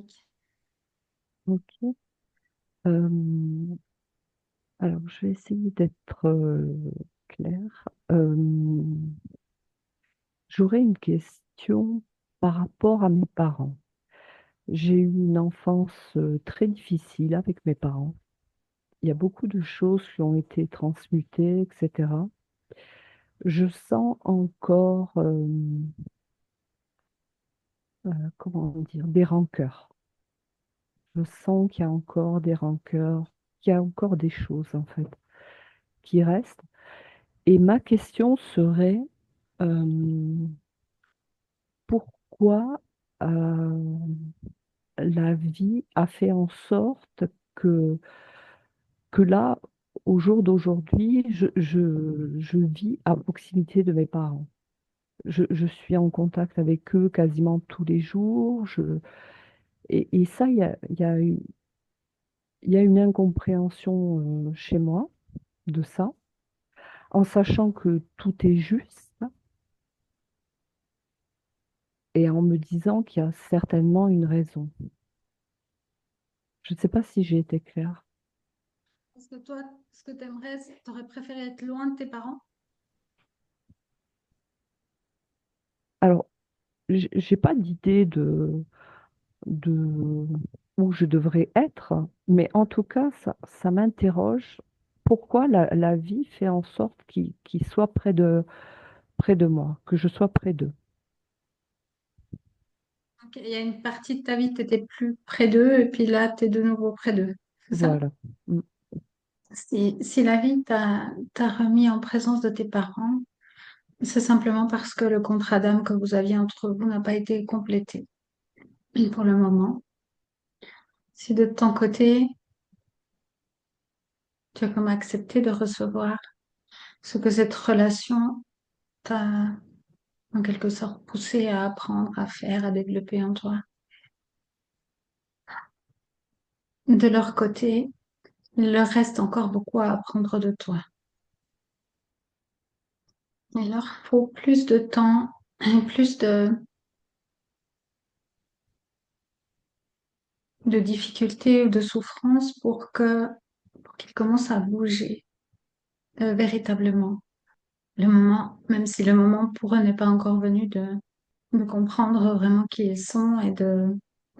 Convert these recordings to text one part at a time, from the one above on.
dynamique. Ok. Euh, alors, je vais essayer d'être claire. J'aurais une question par rapport à mes parents. J'ai eu une enfance très difficile avec mes parents. Il y a beaucoup de choses qui ont été transmutées, etc. Je sens encore, comment dire, des rancœurs. Je sens qu'il y a encore des rancœurs, qu'il y a encore des choses, en fait, qui restent. Et ma question serait, euh, pourquoi la vie a fait en sorte que là, au jour d'aujourd'hui, je vis à proximité de mes parents. Je suis en contact avec eux quasiment tous les jours. Et ça, il y a une incompréhension chez moi de ça, en sachant que tout est juste et en me disant qu'il y a certainement une raison. Je ne sais pas si j'ai été claire. Est-ce que toi, ce que tu aimerais, tu aurais préféré être loin de tes parents? Alors, j'ai pas d'idée de où je devrais être, mais en tout cas, ça m'interroge pourquoi la vie fait en sorte qu'ils soient près de moi, que je sois près d'eux. Ok, il y a une partie de ta vie, tu n'étais plus près d'eux et puis là, tu es de nouveau près d'eux. C'est ça? Voilà. Mm. Si la vie t'a remis en présence de tes parents, c'est simplement parce que le contrat d'âme que vous aviez entre vous n'a pas été complété pour le moment. Si de ton côté, tu as comme accepté de recevoir ce que cette relation t'a en quelque sorte poussé à apprendre, à faire, à développer en toi. De leur côté, il leur reste encore beaucoup à apprendre de toi. Il leur faut plus de temps et plus de difficultés ou de souffrances pour qu'ils commencent à bouger véritablement. Le moment, même si le moment pour eux n'est pas encore venu de comprendre vraiment qui ils sont et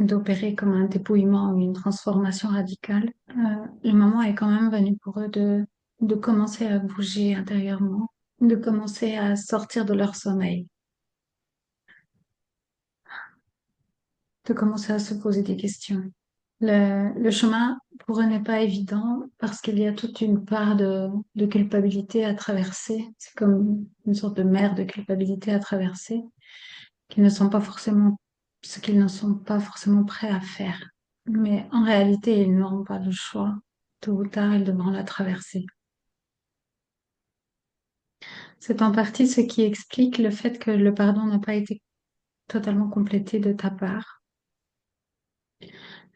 d'opérer comme un dépouillement ou une transformation radicale, le moment est quand même venu pour eux de commencer à bouger intérieurement, de commencer à sortir de leur sommeil, de commencer à se poser des questions. Le chemin pour eux n'est pas évident parce qu'il y a toute une part de culpabilité à traverser. C'est comme une sorte de mer de culpabilité à traverser, qu'ils ne sont pas forcément, ce qu'ils ne sont pas forcément prêts à faire. Mais en réalité, ils n'auront pas le choix. Tôt ou tard, ils devront la traverser. C'est en partie ce qui explique le fait que le pardon n'a pas été totalement complété de ta part.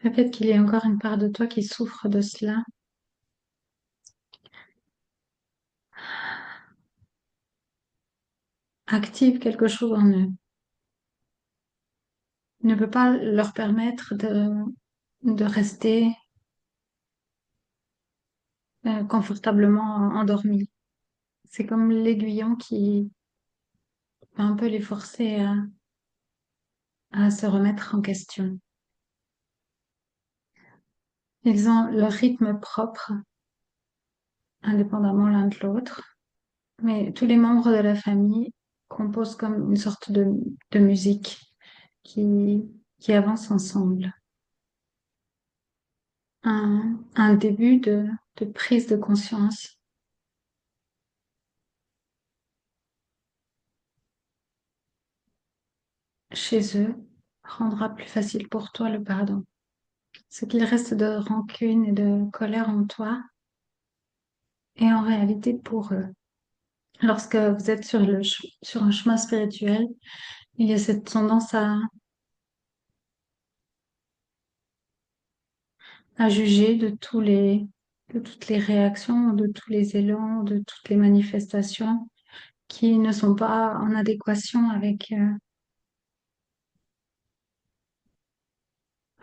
Le fait qu'il y ait encore une part de toi qui souffre de cela active quelque chose en eux. Ne peut pas leur permettre de rester confortablement endormis. C'est comme l'aiguillon qui va un peu les forcer à se remettre en question. Ils ont leur rythme propre, indépendamment l'un de l'autre, mais tous les membres de la famille composent comme une sorte de musique qui, qui avance ensemble. Un début de prise de conscience chez eux rendra plus facile pour toi le pardon. Ce qu'il reste de rancune et de colère en toi est en réalité pour eux. Lorsque vous êtes sur un chemin spirituel, il y a cette tendance à juger de toutes les réactions, de tous les élans, de toutes les manifestations qui ne sont pas en adéquation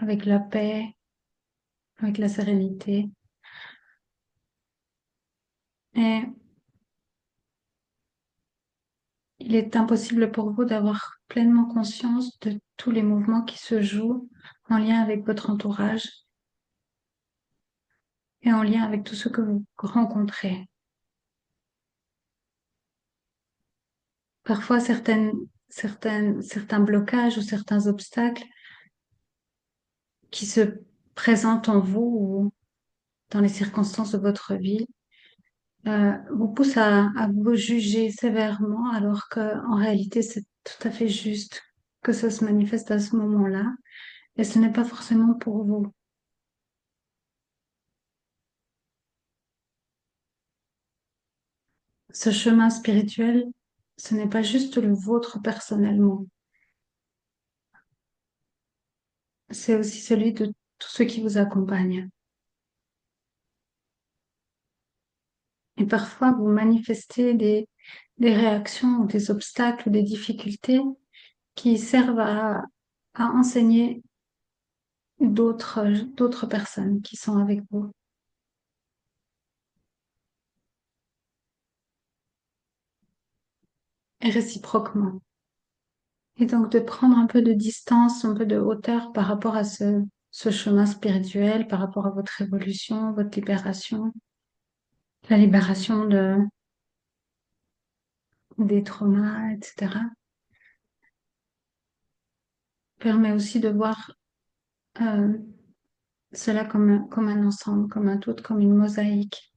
avec la paix, avec la sérénité. Et il est impossible pour vous d'avoir pleinement conscience de tous les mouvements qui se jouent en lien avec votre entourage et en lien avec tout ce que vous rencontrez. Parfois, certains blocages ou certains obstacles qui se présentent en vous ou dans les circonstances de votre vie vous poussent à vous juger sévèrement alors qu'en réalité, c'est tout à fait juste que ça se manifeste à ce moment-là et ce n'est pas forcément pour vous. Ce chemin spirituel, ce n'est pas juste le vôtre personnellement, c'est aussi celui de tous ceux qui vous accompagnent. Et parfois, vous manifestez des réactions ou des obstacles ou des difficultés qui servent à enseigner d'autres personnes qui sont avec vous. Et réciproquement. Et donc de prendre un peu de distance, un peu de hauteur par rapport à ce chemin spirituel, par rapport à votre évolution, votre libération, la libération des traumas, etc. Permet aussi de voir euh, cela comme un ensemble, comme un tout, comme une mosaïque.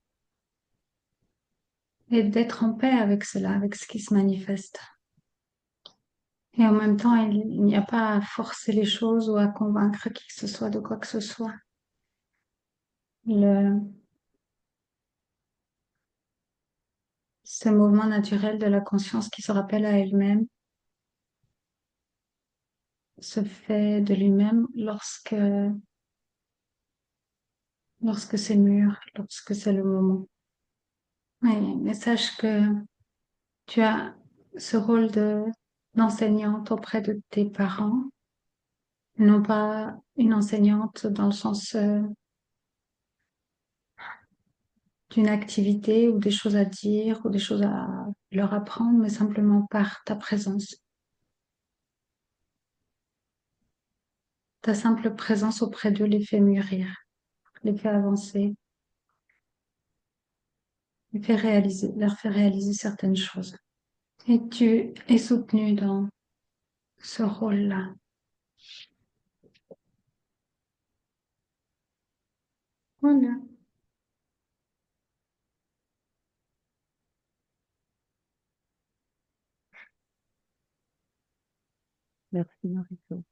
Et d'être en paix avec cela, avec ce qui se manifeste. Et en même temps, il n'y a pas à forcer les choses ou à convaincre qui que ce soit de quoi que ce soit. Le, ce mouvement naturel de la conscience qui se rappelle à elle-même se fait de lui-même lorsque c'est mûr, lorsque c'est le moment. Mais sache que tu as ce rôle d'enseignante auprès de tes parents, non pas une enseignante dans le sens d'une activité ou des choses à dire ou des choses à leur apprendre, mais simplement par ta présence. Ta simple présence auprès d'eux les fait mûrir, les fait avancer, leur fait réaliser certaines choses. Et tu es soutenu dans ce rôle-là. Voilà. Merci Marie-Jo.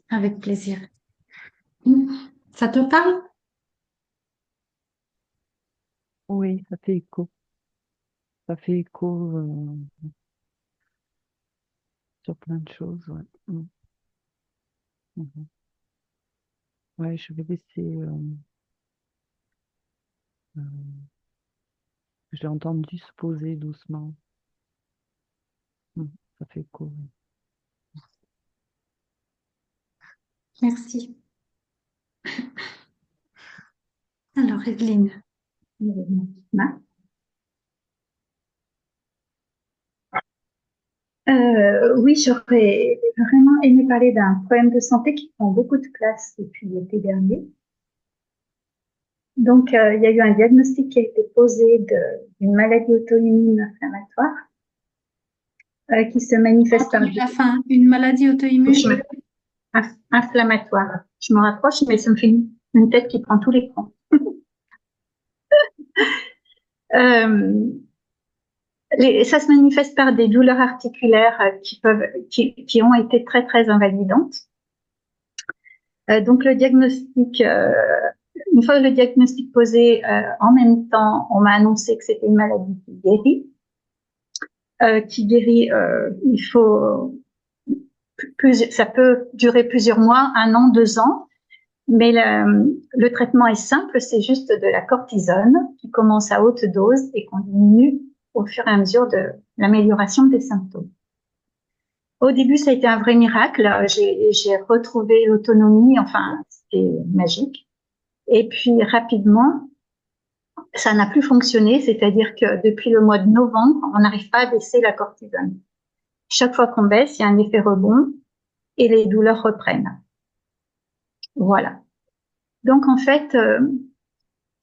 Avec plaisir. Ça te parle? Oui, ça fait écho. Ça fait écho sur plein de choses. Ouais. Mhm. Ouais, je vais laisser. Euh, j'ai entendu se poser doucement. Ça fait écho. Ouais. Merci. Alors, Evelyne. Oui, j'aurais vraiment aimé parler d'un problème de santé qui prend beaucoup de place depuis l'été dernier. Donc, il y a eu un diagnostic qui a été posé d'une maladie auto-immune inflammatoire qui se manifeste par La fin, une maladie auto-immune. inflammatoire. Je me rapproche, mais ça me fait une tête qui prend tout l'écran. euh, ça se manifeste par des douleurs articulaires qui ont été très très invalidantes. Donc le diagnostic, une fois le diagnostic posé, en même temps, on m'a annoncé que c'était une maladie qui guérit. Il faut ça peut durer plusieurs mois, 1 an, 2 ans. Mais le traitement est simple, c'est juste de la cortisone qui commence à haute dose et qu'on diminue au fur et à mesure de l'amélioration des symptômes. Au début, ça a été un vrai miracle. J'ai retrouvé l'autonomie, enfin, c'était magique. Et puis rapidement, ça n'a plus fonctionné, c'est-à-dire que depuis le mois de novembre, on n'arrive pas à baisser la cortisone. Chaque fois qu'on baisse, il y a un effet rebond et les douleurs reprennent. Voilà. Donc en fait,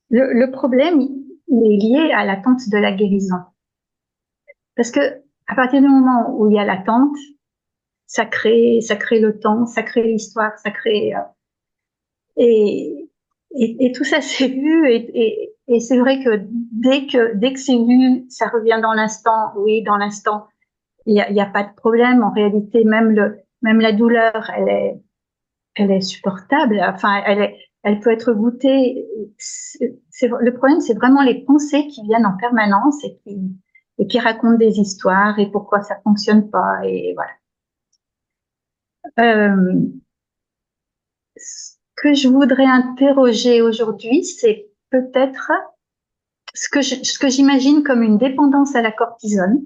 le problème, il est lié à l'attente de la guérison. Parce que à partir du moment où il y a l'attente, ça crée le temps, ça crée l'histoire, ça crée et, et tout ça c'est vu et c'est vrai que dès que c'est vu, ça revient dans l'instant. Oui, dans l'instant, il y a pas de problème. En réalité, même la douleur, elle est supportable. Enfin, elle peut être goûtée. Le problème, c'est vraiment les pensées qui viennent en permanence et qui racontent des histoires et pourquoi ça fonctionne pas et voilà. Euh, ce que je voudrais interroger aujourd'hui, c'est peut-être ce que j'imagine comme une dépendance à la cortisone.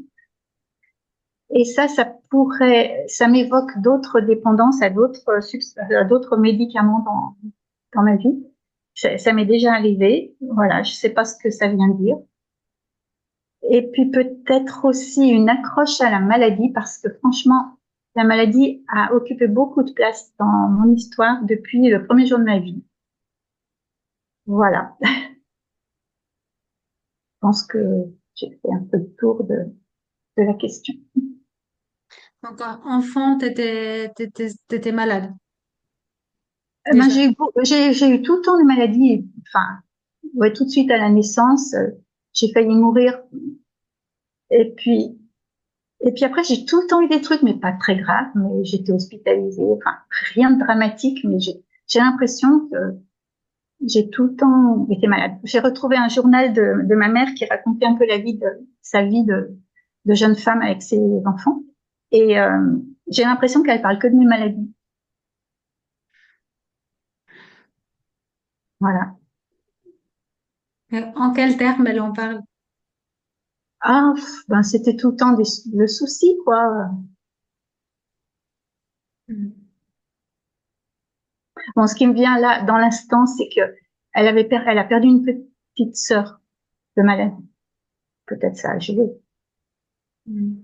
Et ça pourrait, ça m'évoque d'autres dépendances à d'autres médicaments dans ma vie. Ça m'est déjà arrivé. Voilà, je sais pas ce que ça vient dire. Et puis peut-être aussi une accroche à la maladie parce que franchement, la maladie a occupé beaucoup de place dans mon histoire depuis le premier jour de ma vie. Voilà. Je pense que j'ai fait un peu le tour de la question. Donc, enfant, t'étais malade Ben, déjà. j'ai eu tout le temps des maladies. Enfin, ouais, tout de suite à la naissance, j'ai failli mourir. Et puis, et puis après, j'ai tout le temps eu des trucs, mais pas très graves. Mais j'étais hospitalisée. Enfin, rien de dramatique, mais j'ai l'impression que j'ai tout le temps été malade. J'ai retrouvé un journal de ma mère qui racontait un peu sa vie de jeune femme avec ses enfants. Et j'ai l'impression qu'elle parle que de mes maladies. Voilà. En quels termes elle en parle? Ah, ben c'était tout le temps le souci, quoi. Hmm. Bon, ce qui me vient là, dans l'instant, c'est que elle a perdu une petite sœur de maladie. Peut-être ça a joué. Hmm.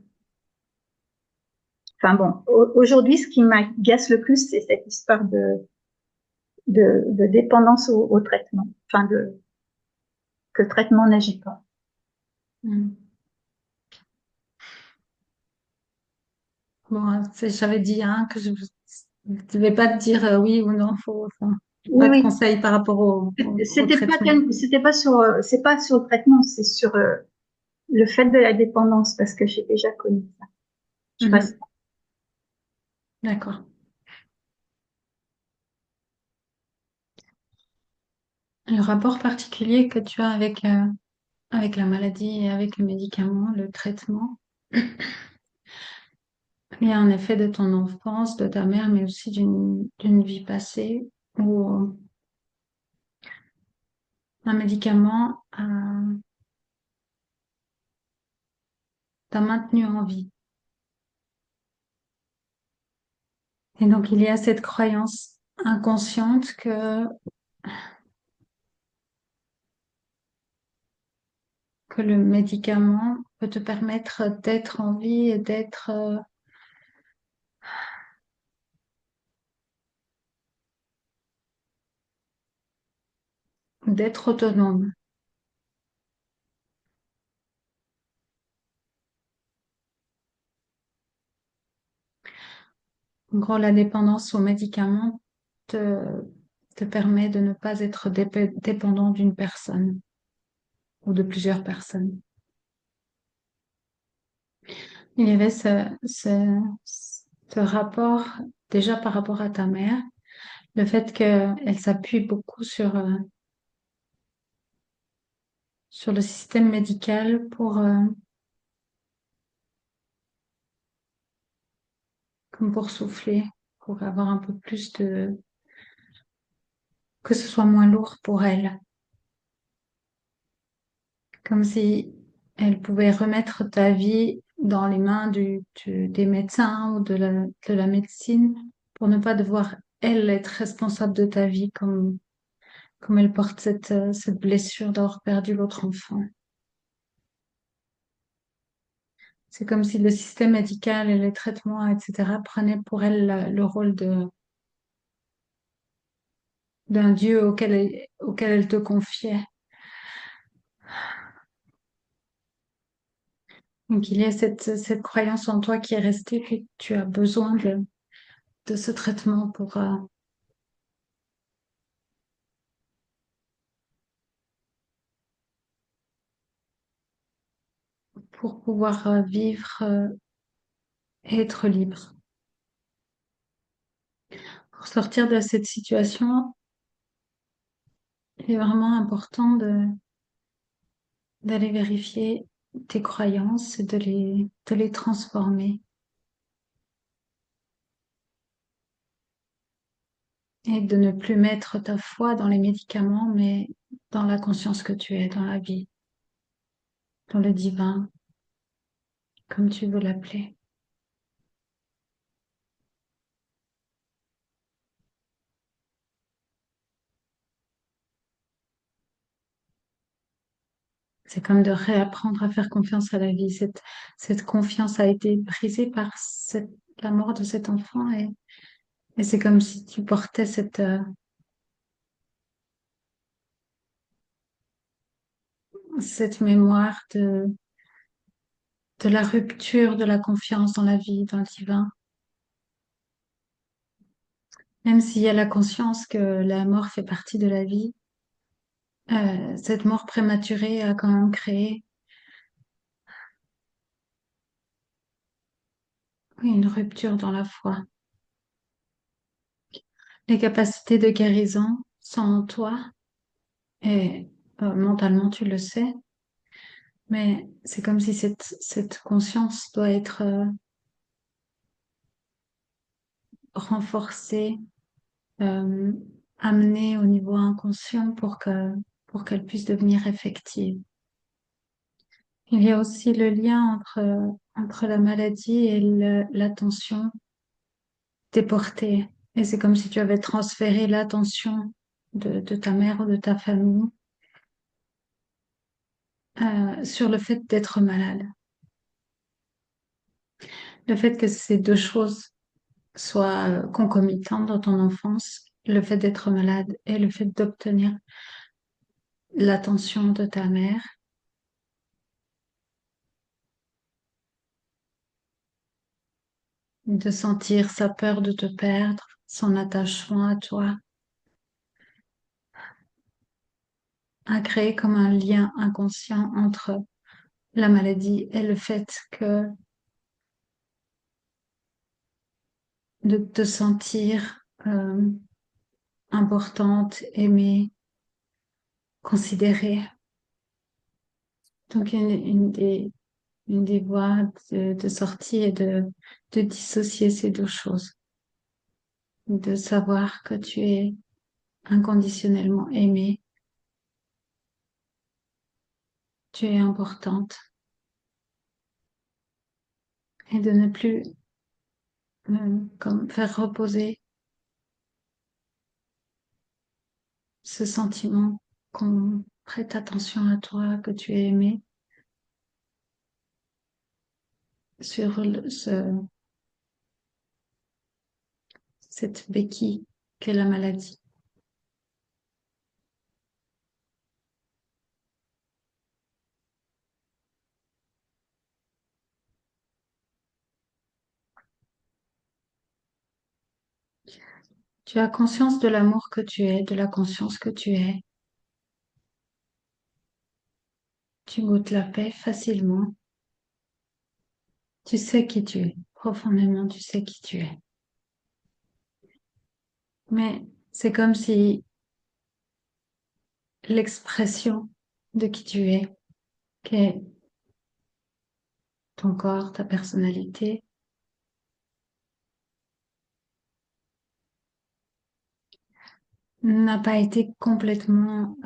Enfin bon, aujourd'hui, ce qui m'agace le plus, c'est cette histoire de dépendance au traitement. Enfin, que le traitement n'agit pas. Hmm. Bon, j'avais dit hein, que je ne vais pas te dire oui ou non, enfin, Oui, pas de oui. conseils par rapport au traitement. C'était pas sur, c'est pas sur le traitement, c'est sur le fait de la dépendance, parce que j'ai déjà connu ça. Je passe. Mhm. D'accord. Le rapport particulier que tu as avec la maladie et avec le médicament, le traitement, il y a un effet de ton enfance, de ta mère, mais aussi d'une vie passée où un médicament t'a maintenu en vie. Et donc, il y a cette croyance inconsciente que le médicament peut te permettre d'être en vie et d'être autonome. En gros, la dépendance aux médicaments te, te permet de ne pas être dépendant d'une personne ou de plusieurs personnes. Il y avait ce rapport déjà par rapport à ta mère, le fait qu'elle s'appuie beaucoup sur le système médical comme pour souffler, pour avoir un peu plus que ce soit moins lourd pour elle. Comme si elle pouvait remettre ta vie dans les mains des médecins ou de la médecine pour ne pas devoir, elle, être responsable de ta vie comme elle porte cette blessure d'avoir perdu l'autre enfant. C'est comme si le système médical et les traitements, etc., prenaient pour elle le rôle d'un Dieu auquel elle te confiait. Donc il y a cette croyance en toi qui est restée, que tu as besoin de ce traitement pour pouvoir vivre et être libre. Pour sortir de cette situation, il est vraiment important d'aller vérifier tes croyances et de les transformer et de ne plus mettre ta foi dans les médicaments, mais dans la conscience que tu es, dans la vie, dans le divin, comme tu veux l'appeler. C'est comme de réapprendre à faire confiance à la vie. Cette confiance a été brisée par la mort de cet enfant et c'est comme si tu portais cette mémoire de la rupture de la confiance dans la vie, dans le divin. Même s'il y a la conscience que la mort fait partie de la vie, cette mort prématurée a quand même créé une rupture dans la foi. Les capacités de guérison sont en toi et mentalement tu le sais, mais c'est comme si cette conscience doit être renforcée, euh, amenée au niveau inconscient pour qu'elle puisse devenir effective. Il y a aussi le lien entre la maladie et l'attention déportée. Et c'est comme si tu avais transféré l'attention de ta mère ou de ta famille sur le fait d'être malade. Le fait que ces deux choses soient concomitantes dans ton enfance, le fait d'être malade et le fait d'obtenir l'attention de ta mère, de sentir sa peur de te perdre, son attachement à toi, a créé comme un lien inconscient entre la maladie et le fait que de te sentir importante, aimée, considérée. Donc une des voies de sortie est de dissocier ces deux choses, de savoir que tu es inconditionnellement aimée, tu es importante et de ne plus comme faire reposer ce sentiment qu'on prête attention à toi, que tu es aimé sur cette béquille qu'est la maladie. Tu as conscience de l'amour que tu es, de la conscience que tu es. Tu goûtes la paix facilement. Tu sais qui tu es. Profondément, tu sais qui tu es. Mais c'est comme si l'expression de qui tu es, qui est ton corps, ta personnalité, n'a pas été complètement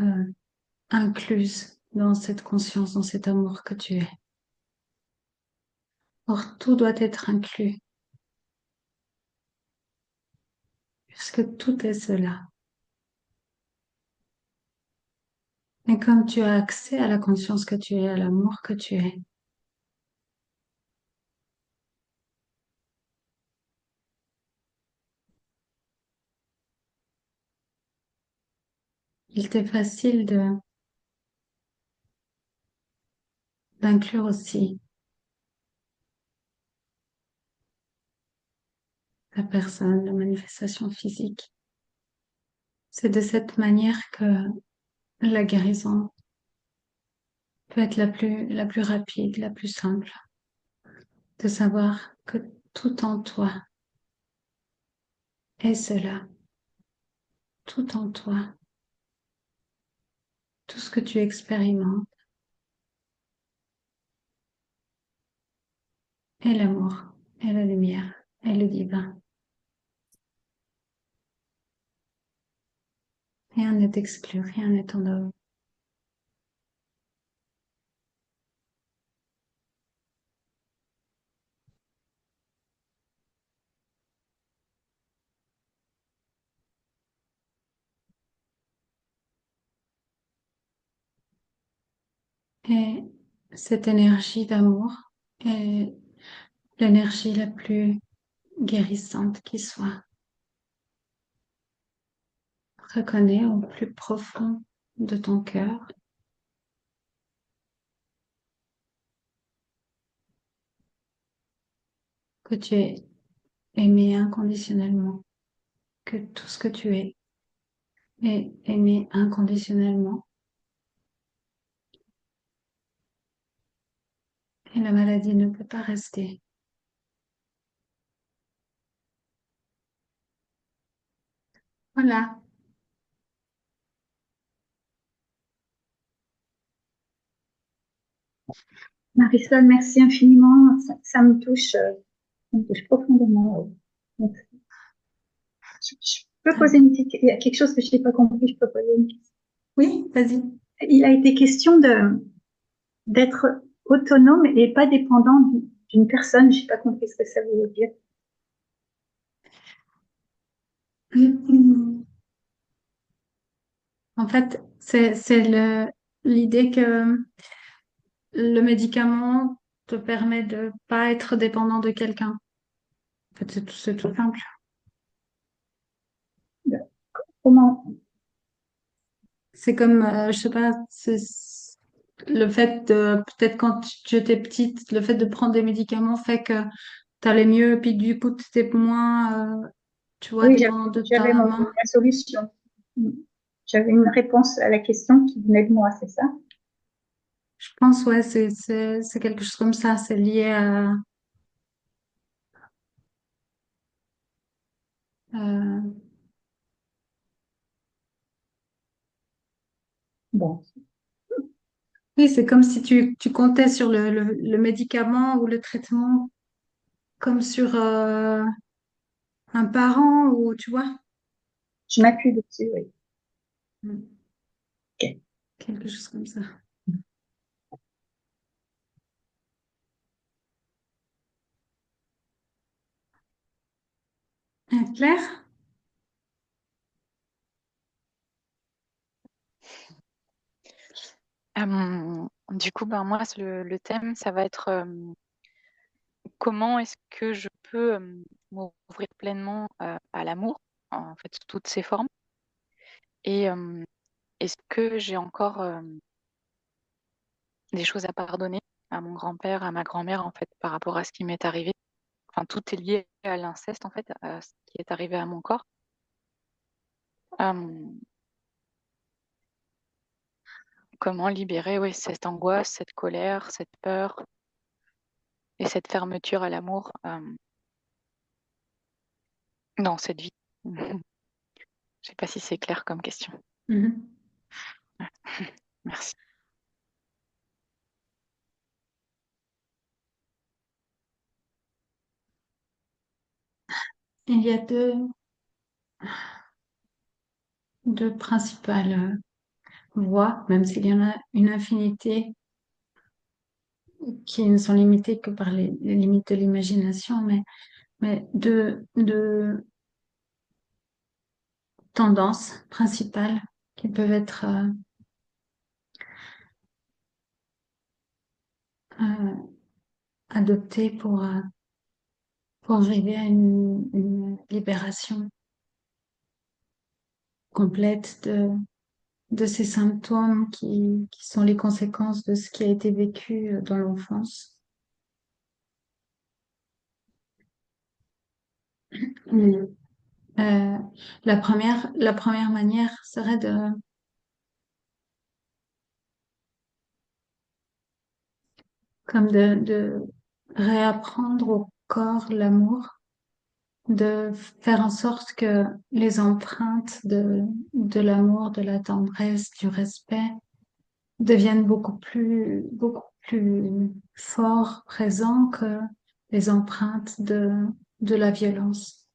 incluse dans cette conscience, dans cet amour que tu es. Or, tout doit être inclus, puisque tout est cela. Et comme tu as accès à la conscience que tu es, à l'amour que tu es, il t'est facile d'inclure aussi la personne, la manifestation physique. C'est de cette manière que la guérison peut être la plus rapide, la plus simple, de savoir que tout en toi est cela, tout en toi, tout ce que tu expérimentes est l'amour, est la lumière, est le divin. Rien n'est exclu, rien n'est en dehors. Et cette énergie d'amour est l'énergie la plus guérissante qui soit. Reconnais au plus profond de ton cœur que tu es aimé inconditionnellement, que tout ce que tu es est aimé inconditionnellement. Et la maladie ne peut pas rester. Voilà. Marisol, merci infiniment. Ça me touche profondément. Donc, je peux poser une petite, il y a quelque chose que je n'ai pas compris, je peux poser une question. Oui, vas-y. Il a été question d'être autonome et pas dépendant d'une personne. Je n'ai pas compris ce que ça voulait dire. En fait, c'est l'idée que le médicament te permet de pas être dépendant de quelqu'un. En fait, c'est tout simple. Comment? C'est comme, je sais pas, c'est le fait de, peut-être quand tu étais petite, le fait de prendre des médicaments fait que t'allais mieux, puis du coup, t'étais moins, tu vois, Oui, dépendant de ta j'avais maman. ma solution. J'avais une réponse à la question qui venait de moi, c'est ça? Je pense, ouais, c'est quelque chose comme ça. C'est lié à- Bon. oui, c'est comme si tu comptais sur le médicament ou le traitement comme sur un parent ou, tu vois, Je m'appuie dessus, oui. Ok. quelque chose comme ça. Claire? Du coup, ben, moi, le thème, ça va être comment est-ce que je peux m'ouvrir pleinement à l'amour, en fait, sous toutes ses formes. Et est-ce que j'ai encore des choses à pardonner à mon grand-père, à ma grand-mère, en fait, par rapport à ce qui m'est arrivé. Enfin, tout est lié à l'inceste, en fait, à ce qui est arrivé à mon corps. Euh, comment libérer, oui, cette angoisse, cette colère, cette peur et cette fermeture à l'amour dans cette vie. Je sais pas si c'est clair comme question. Mhm. Merci. Il y a deux principales voies, même s'il y en a une infinité qui ne sont limitées que par les limites de l'imagination, mais de tendances principales qui peuvent être adoptées pour arriver à une libération complète de ces symptômes qui sont les conséquences de ce qui a été vécu dans l'enfance. Mm. Euh, la première manière serait de réapprendre au corps l'amour, de faire en sorte que les empreintes de l'amour, de la tendresse, du respect deviennent beaucoup plus forts, présents que les empreintes de la violence.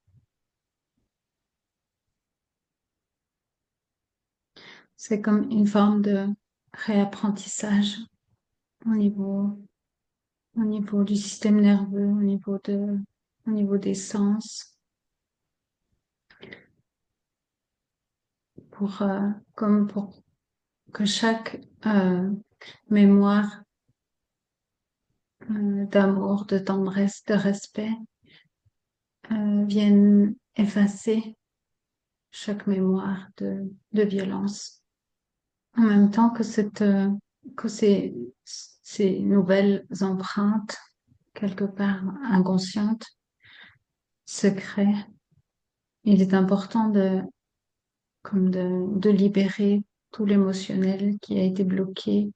C'est comme une forme de réapprentissage au au niveau du système nerveux, au niveau des sens, pour, comme pour que chaque mémoire d'amour, de tendresse, de respect vienne effacer chaque mémoire de violence. En même temps que que ces nouvelles empreintes, quelque part inconscientes, se créent. Il est important de libérer tout l'émotionnel qui a été bloqué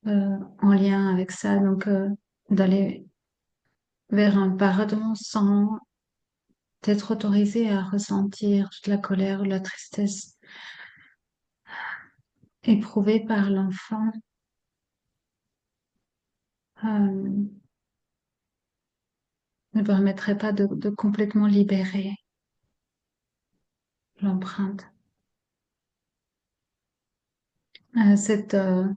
en lien avec ça. Donc, d'aller vers un pardon sans être autorisé à ressentir de la colère ou de la tristesse éprouvée par l'enfant. Euh, ne permettrait pas de complètement libérer l'empreinte. Euh, cette, euh,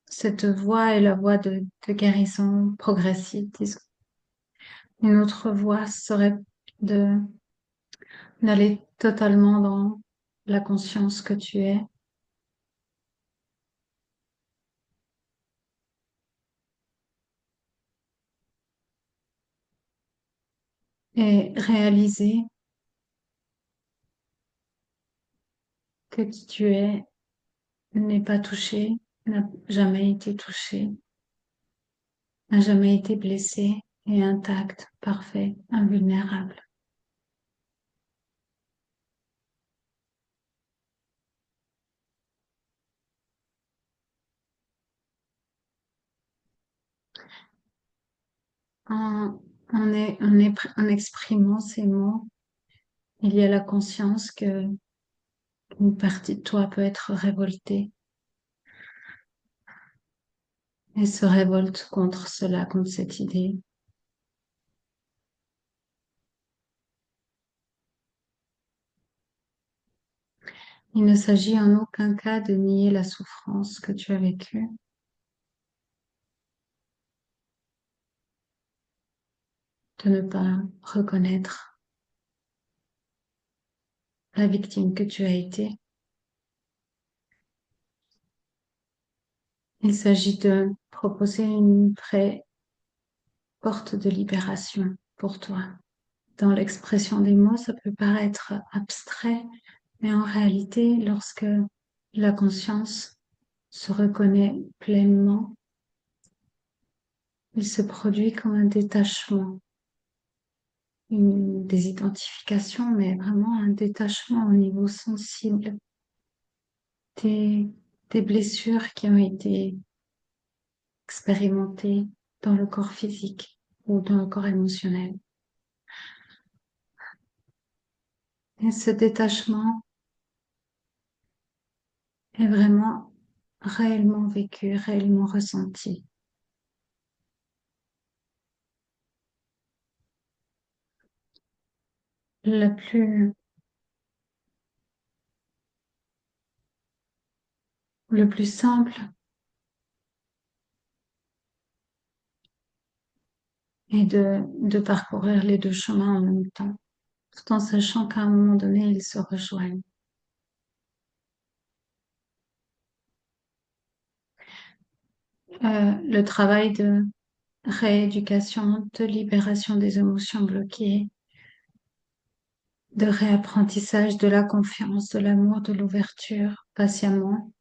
cette voie est la voie de guérison progressive, disons. Une autre voie serait de d'aller totalement dans la conscience que tu es et réaliser que qui tu es n'est pas touché, n'a jamais été touché, n'a jamais été blessé et intact, parfait, invulnérable. En, en exprimant ces mots, il y a la conscience que une partie de toi peut être révoltée et se révolte contre cela, contre cette idée. Il ne s'agit en aucun cas de nier la souffrance que tu as vécue, de ne pas reconnaître la victime que tu as été. Il s'agit de proposer une vraie porte de libération pour toi. Dans l'expression des mots, ça peut paraître abstrait, mais en réalité, lorsque la conscience se reconnaît pleinement, il se produit comme un détachement, une désidentification, mais vraiment un détachement au niveau sensible des, des blessures qui ont été expérimentées dans le corps physique ou dans le corps émotionnel. Et ce détachement est vraiment réellement vécu, réellement ressenti. Le le plus simple et de parcourir les deux chemins en même temps, tout en sachant qu'à un moment donné, ils se rejoignent. Le travail de rééducation, de libération des émotions bloquées, de réapprentissage de la confiance, de l'amour, de l'ouverture, patiemment,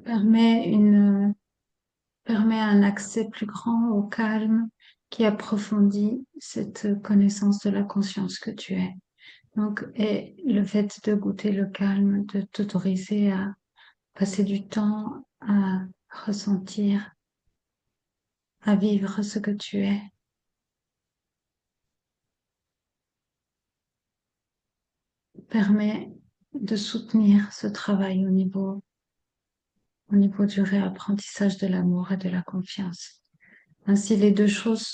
permet permet un accès plus grand au calme qui approfondit cette connaissance de la conscience que tu es. Donc, et le fait de goûter le calme, de t'autoriser à passer du temps à ressentir, à vivre ce que tu es, permet de soutenir ce travail au niveau du réapprentissage de l'amour et de la confiance. Ainsi, les deux choses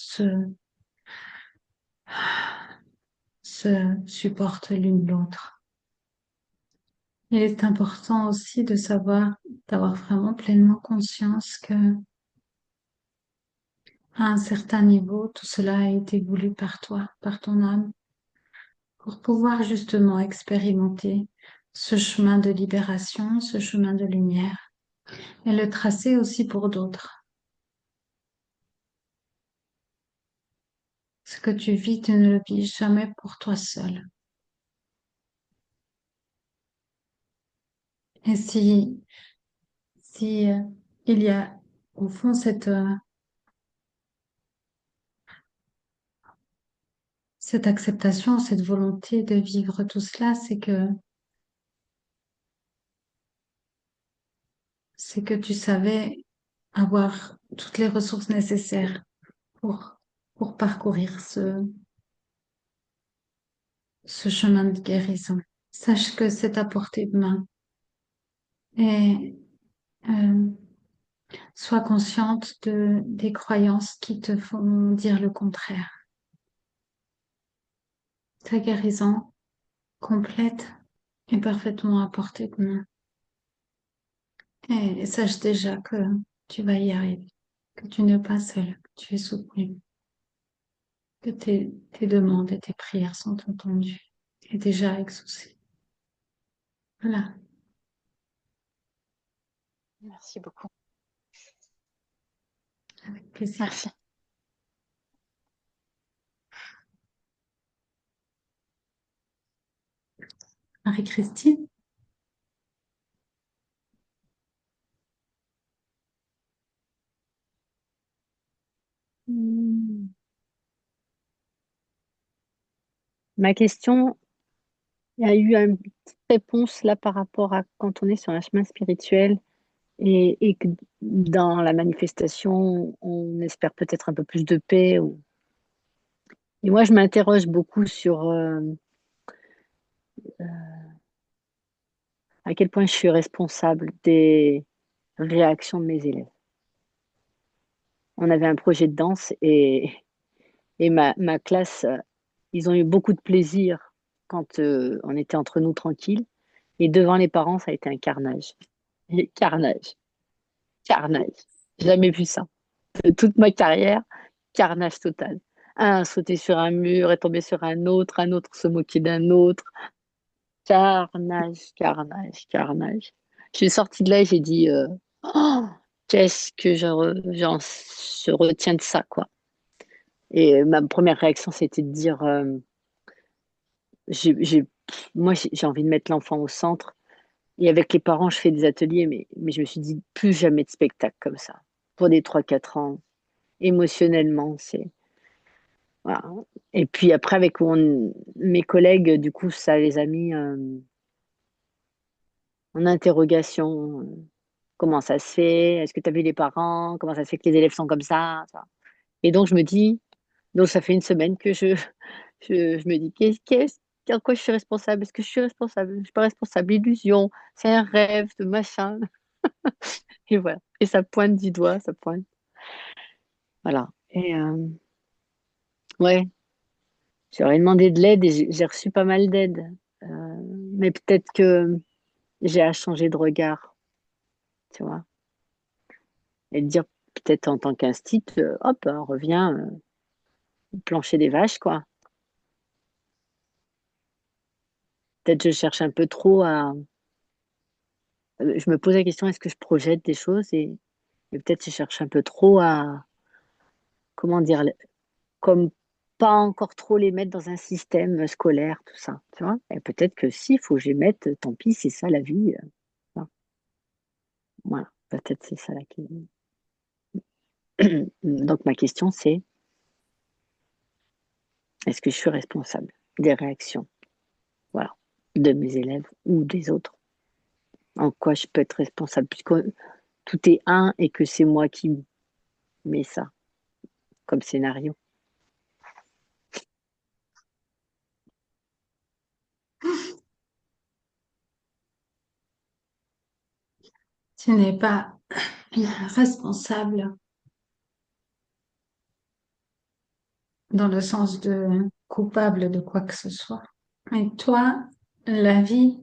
se supportent l'une l'autre. Il est important aussi de savoir, d'avoir vraiment pleinement conscience que, à un certain niveau, tout cela a été voulu par toi, par ton âme, pour pouvoir justement expérimenter ce chemin de libération, ce chemin de lumière, et le tracer aussi pour d'autres. Ce que tu vis, tu ne le vis jamais pour toi seul. Et si il y a au fond cette acceptation, cette volonté de vivre tout cela, c'est que tu savais avoir toutes les ressources nécessaires pour, pour parcourir ce chemin de guérison. Sache que c'est à portée de main et euh, sois consciente des croyances qui te font dire le contraire. Ta guérison complète est parfaitement à portée de main. Et sache déjà que tu vas y arriver, que tu n'es pas seule, que tu es soutenue, que tes demandes et tes prières sont entendues et déjà exaucées. Voilà, Merci beaucoup. avec plaisir. Merci. Marie-Christine, Hmm. Ma question, il y a eu une petite réponse là par rapport à quand on est sur un chemin spirituel et que dans la manifestation, on espère peut-être un peu plus de paix. Et moi, je m'interroge beaucoup sur à quel point je suis responsable des réactions de mes élèves. On avait un projet de danse et ma classe, ils ont eu beaucoup de plaisir quand on était entre nous tranquilles. Et devant les parents, ça a été un carnage. Carnage, carnage. Jamais vu ça. De toute ma carrière, carnage total. Un sauter sur un mur et tomber sur un autre se moquer d'un autre. Carnage, carnage, carnage. Je suis sortie de là et j'ai dit oh, qu'est-ce que je retiens de ça, quoi. Et ma première réaction, c'était de dire j'ai, moi, j'ai envie de mettre l'enfant au centre. Et avec les parents, je fais des ateliers, mais je me suis dit plus jamais de spectacle comme ça. Pour des 3 4 ans, émotionnellement, c'est. Voilà. Et puis après, avec mes collègues, du coup, ça les a mis en interrogation. Comment ça se fait? Est-ce que tu as vu les parents? Comment ça se fait que les élèves sont comme ça? Et donc, je me dis, donc ça fait une semaine que je me dis, en quoi je suis responsable? Est-ce que je suis responsable? Je ne suis pas responsable. Illusion, c'est un rêve de machin. Et voilà. Et ça pointe du doigt, ça pointe. Voilà. Et ouais, j'aurais demandé de l'aide et j'ai reçu pas mal d'aide. Mais peut-être que j'ai à changer de regard. tu vois. Et de dire peut-être en tant qu'instit, hop, on revient au plancher des vaches, quoi. Peut-être je cherche un peu trop à... Je me pose la question, est-ce que je projette des choses et peut-être je cherche un peu trop à, comment dire, comme pas encore trop les mettre dans un système scolaire, tout ça, tu vois. Et peut-être que si, il faut que je les mette, tant pis, c'est ça la vie. Voilà, voilà. Peut-être c'est ça la question. Donc ma question c'est, est-ce que je suis responsable des réactions, voilà, de mes élèves ou des autres? En quoi je peux être responsable puisque tout est un et que c'est moi qui mets ça comme scénario? Tu n'es pas responsable dans le sens de coupable de quoi que ce soit. Mais toi, la vie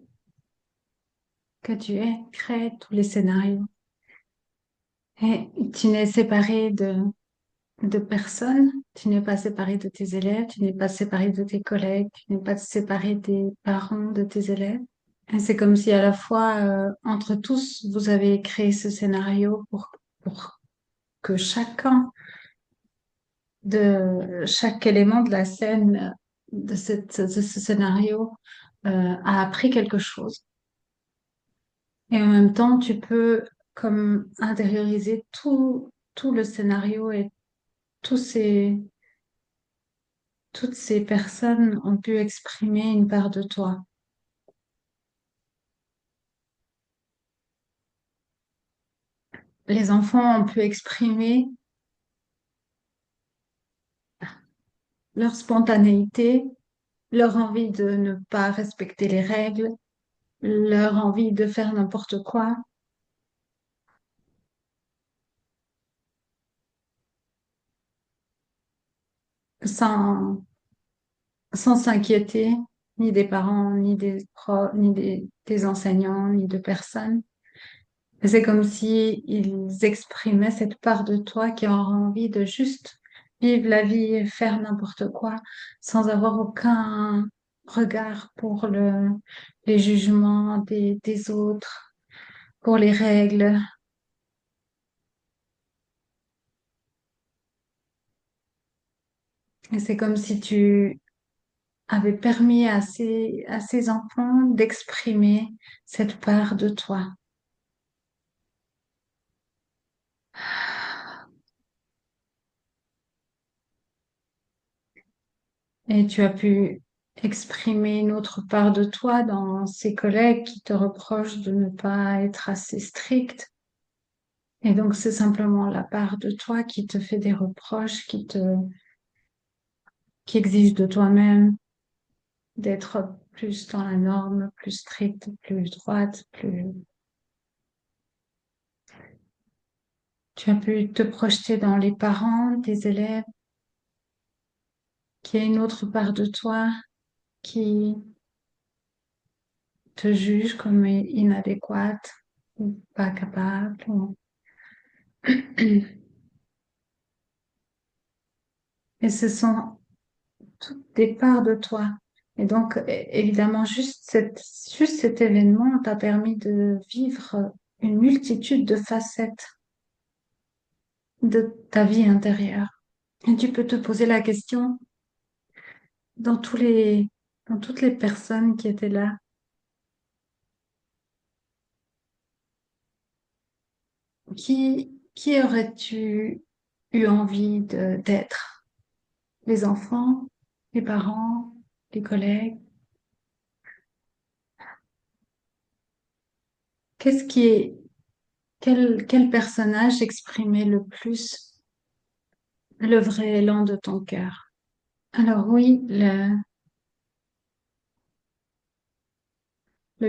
que tu es crée tous les scénarios. Et tu n'es séparé de personne, tu n'es pas séparé de tes élèves, tu n'es pas séparé de tes collègues, tu n'es pas séparé des parents de tes élèves. Et c'est comme si à la fois, entre tous, vous avez créé ce scénario pour que chacun de chaque élément de la scène de ce scénario a appris quelque chose. Et en même temps, tu peux comme intérioriser tout le scénario et tous ces, toutes ces personnes ont pu exprimer une part de toi. Les enfants ont pu exprimer leur spontanéité, leur envie de ne pas respecter les règles, leur envie de faire n'importe quoi, sans, sans s'inquiéter ni des parents, ni des profs, ni des enseignants, ni de personne. C'est comme si ils exprimaient cette part de toi qui a envie de juste vivre la vie et faire n'importe quoi sans avoir aucun regard pour les jugements des autres, pour les règles. Et c'est comme si tu avais permis à ces enfants d'exprimer cette part de toi. Et tu as pu exprimer une autre part de toi dans ces collègues qui te reprochent de ne pas être assez strict. Et donc, c'est simplement la part de toi qui te fait des reproches, qui exige de toi-même d'être plus dans la norme, plus stricte, plus droite, plus... Tu as pu te projeter dans les parents des élèves, qui a une autre part de toi qui te juge comme inadéquate ou pas capable. Et ce sont toutes des parts de toi. Et donc, évidemment, juste cet événement t'a permis de vivre une multitude de facettes de ta vie intérieure. Et tu peux te poser la question dans dans toutes les personnes qui étaient là, qui aurais-tu eu envie d'être? Les enfants, les parents, les collègues? Qu'est-ce qui est, quel personnage exprimait le plus le vrai élan de ton cœur? Alors oui, le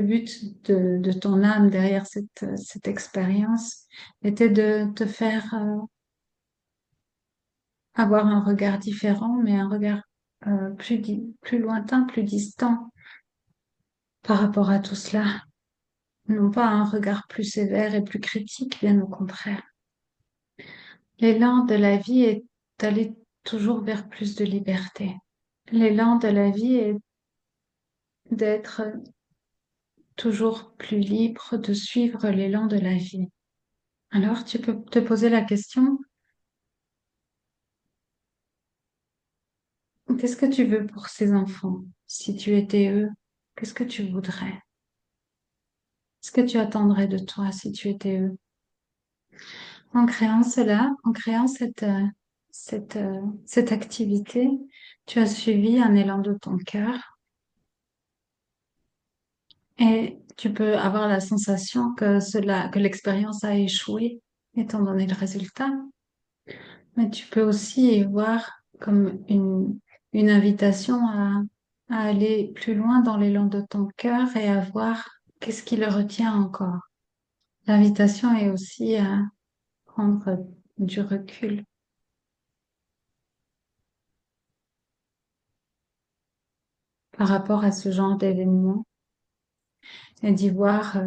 but de ton âme derrière cette expérience était de te faire avoir un regard différent, mais un regard plus lointain, plus distant par rapport à tout cela. non pas un regard plus sévère et plus critique, bien au contraire. L'élan de la vie est d'aller toujours vers plus de liberté. L'élan de la vie est d'être toujours plus libre, de suivre l'élan de la vie. Alors, tu peux te poser la question, qu'est-ce que tu veux pour ces enfants? Si tu étais eux, qu'est-ce que tu voudrais? Qu'est-ce que tu attendrais de toi si tu étais eux? En créant cela, en créant cette activité, tu as suivi un élan de ton cœur et tu peux avoir la sensation que l'expérience a échoué étant donné le résultat. Mais tu peux aussi y voir comme une invitation à aller plus loin dans l'élan de ton cœur et à voir qu'est-ce qui le retient encore. L'invitation est aussi à prendre du recul par rapport à ce genre d'événement et d'y voir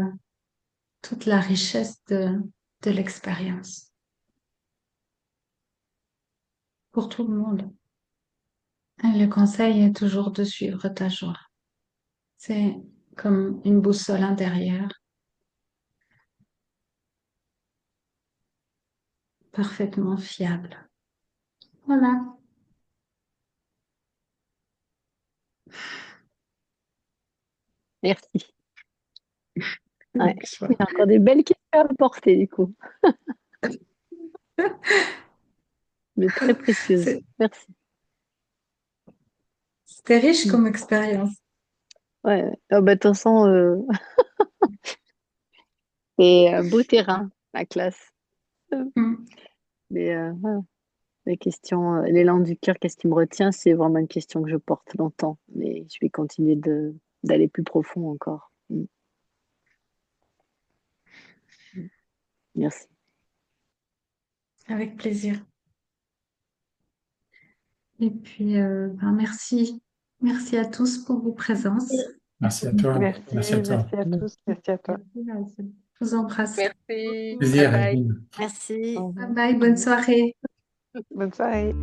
toute la richesse de l'expérience pour tout le monde. Et le conseil est toujours de suivre ta joie. C'est comme une boussole intérieure, parfaitement fiable. Voilà. Merci. Ouais. Il y a encore des belles questions à apporter, du coup. Mais très précieuses. C'est- Merci. C'était riche comme expérience. Ouais. Ah bah, de toute façon, c'est un beau terrain, la classe. Mm. Mais voilà. La question, l'élan du cœur, qu'est-ce qui me retient? C'est vraiment une question que je porte longtemps. Mais je vais continuer d'aller plus profond encore. Merci. Avec plaisir. Et puis, merci. Merci à tous pour vos présences. Merci à toi. Merci, Merci à toi. merci à tous, merci à toi. Je vous embrasse. Merci. Plaisir, Bye bye. Evelyne. Merci. Au revoir. Bye bye, bonne soirée. Bonne soirée.